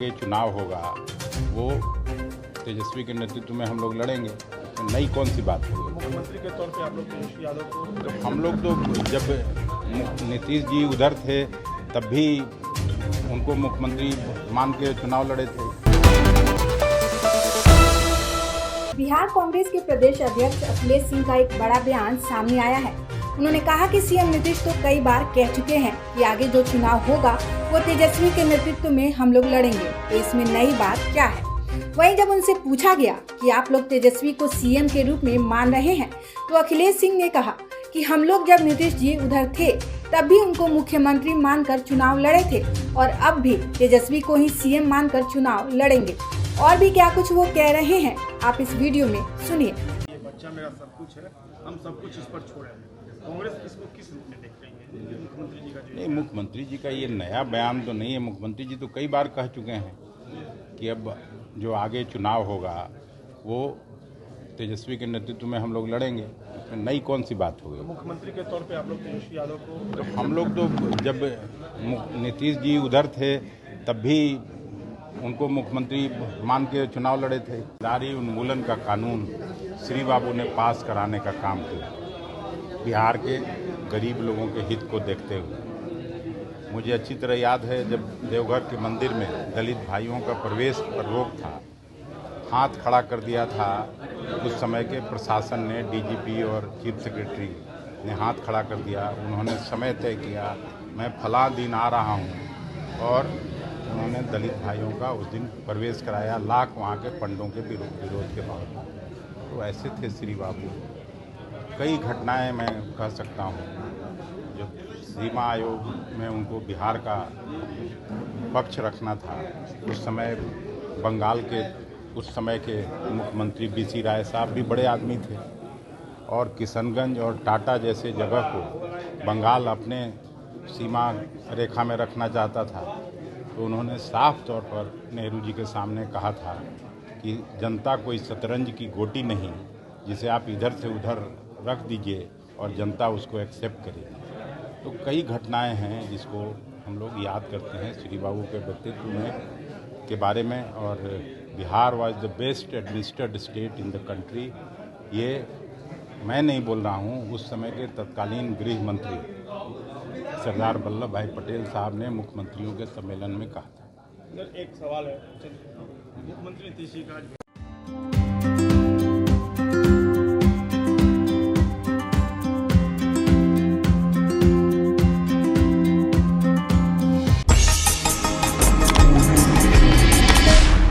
ये चुनाव होगा वो तेजस्वी के नेतृत्व में हम लोग लड़ेंगे, तो नई कौन सी बात होगी। मुख्यमंत्री के तौर पे आप लोग तेजस्वी यादव को तो हम लोग तो जब नीतीश जी उधर थे तब भी उनको मुख्यमंत्री मान के चुनाव लड़े थे। बिहार कांग्रेस के प्रदेश अध्यक्ष अखिलेश सिंह का एक बड़ा बयान सामने आया है। उन्होंने कहा कि सीएम नीतीश तो कई बार कह चुके हैं कि आगे जो चुनाव होगा वो तेजस्वी के नेतृत्व में हम लोग लड़ेंगे, तो इसमें नई बात क्या है। वहीं जब उनसे पूछा गया कि आप लोग तेजस्वी को सीएम के रूप में मान रहे हैं, तो अखिलेश सिंह ने कहा कि हम लोग जब नीतीश जी उधर थे तब भी उनको मुख्यमंत्री मानकर चुनाव लड़े थे और अब भी तेजस्वी को ही सीएम मानकर चुनाव लड़ेंगे। और भी क्या कुछ वो कह रहे हैं, आप इस वीडियो में सुनिए। ये बच्चा मेरा सब कुछ है, हम सब कुछ इस पर छोड़े हैं। कांग्रेस इसको किस रूप में देख रही है? मुख्यमंत्री जी का नहीं, मुख्यमंत्री जी का ये नया बयान तो नहीं है। मुख्यमंत्री जी तो कई बार कह चुके हैं कि अब जो आगे चुनाव होगा वो तेजस्वी के नेतृत्व में हम लोग लड़ेंगे, इसमें नई कौन सी बात होगी। मुख्यमंत्री के तौर पे आप लोग तेजस्वी यादव को तो हम लोग तो जब नीतीश जी उधर थे तब भी उनको मुख्यमंत्री मान के चुनाव लड़े थे। दारी उन्मूलन का कानून श्री बाबू ने पास कराने का काम किया बिहार के गरीब लोगों के हित को देखते हुए। मुझे अच्छी तरह याद है जब देवघर के मंदिर में दलित भाइयों का प्रवेश पर रोक था, हाथ खड़ा कर दिया था। उस समय के प्रशासन ने, डीजीपी और चीफ सेक्रेटरी ने हाथ खड़ा कर दिया। उन्होंने समय तय किया, मैं फलां दिन आ रहा हूँ, और उन्होंने दलित भाइयों का उस दिन प्रवेश कराया, लाख वहाँ के पंडों के विरोध के बावजूद। तो ऐसे थे श्री बाबू। कई घटनाएं मैं कह सकता हूँ। जब सीमा आयोग में उनको बिहार का पक्ष रखना था, उस समय बंगाल के उस समय के मुख्यमंत्री बीसी राय साहब भी बड़े आदमी थे, और किशनगंज और टाटा जैसे जगह को बंगाल अपने सीमा रेखा में रखना चाहता था। तो उन्होंने साफ तौर पर नेहरू जी के सामने कहा था कि जनता कोई शतरंज की गोटी नहीं जिसे आप इधर से उधर रख दीजिए और जनता उसको एक्सेप्ट करेगी। तो कई घटनाएं हैं जिसको हम लोग याद करते हैं श्री बाबू के व्यक्तित्व में के बारे में। और Bihar was the best administered state in the country, ये मैं नहीं बोल रहा हूँ, उस समय के तत्कालीन गृह मंत्री सरदार वल्लभ भाई पटेल साहब ने मुख्यमंत्रियों के सम्मेलन में कहा था। एक सवाल है, मुख्यमंत्री नीतीश जी का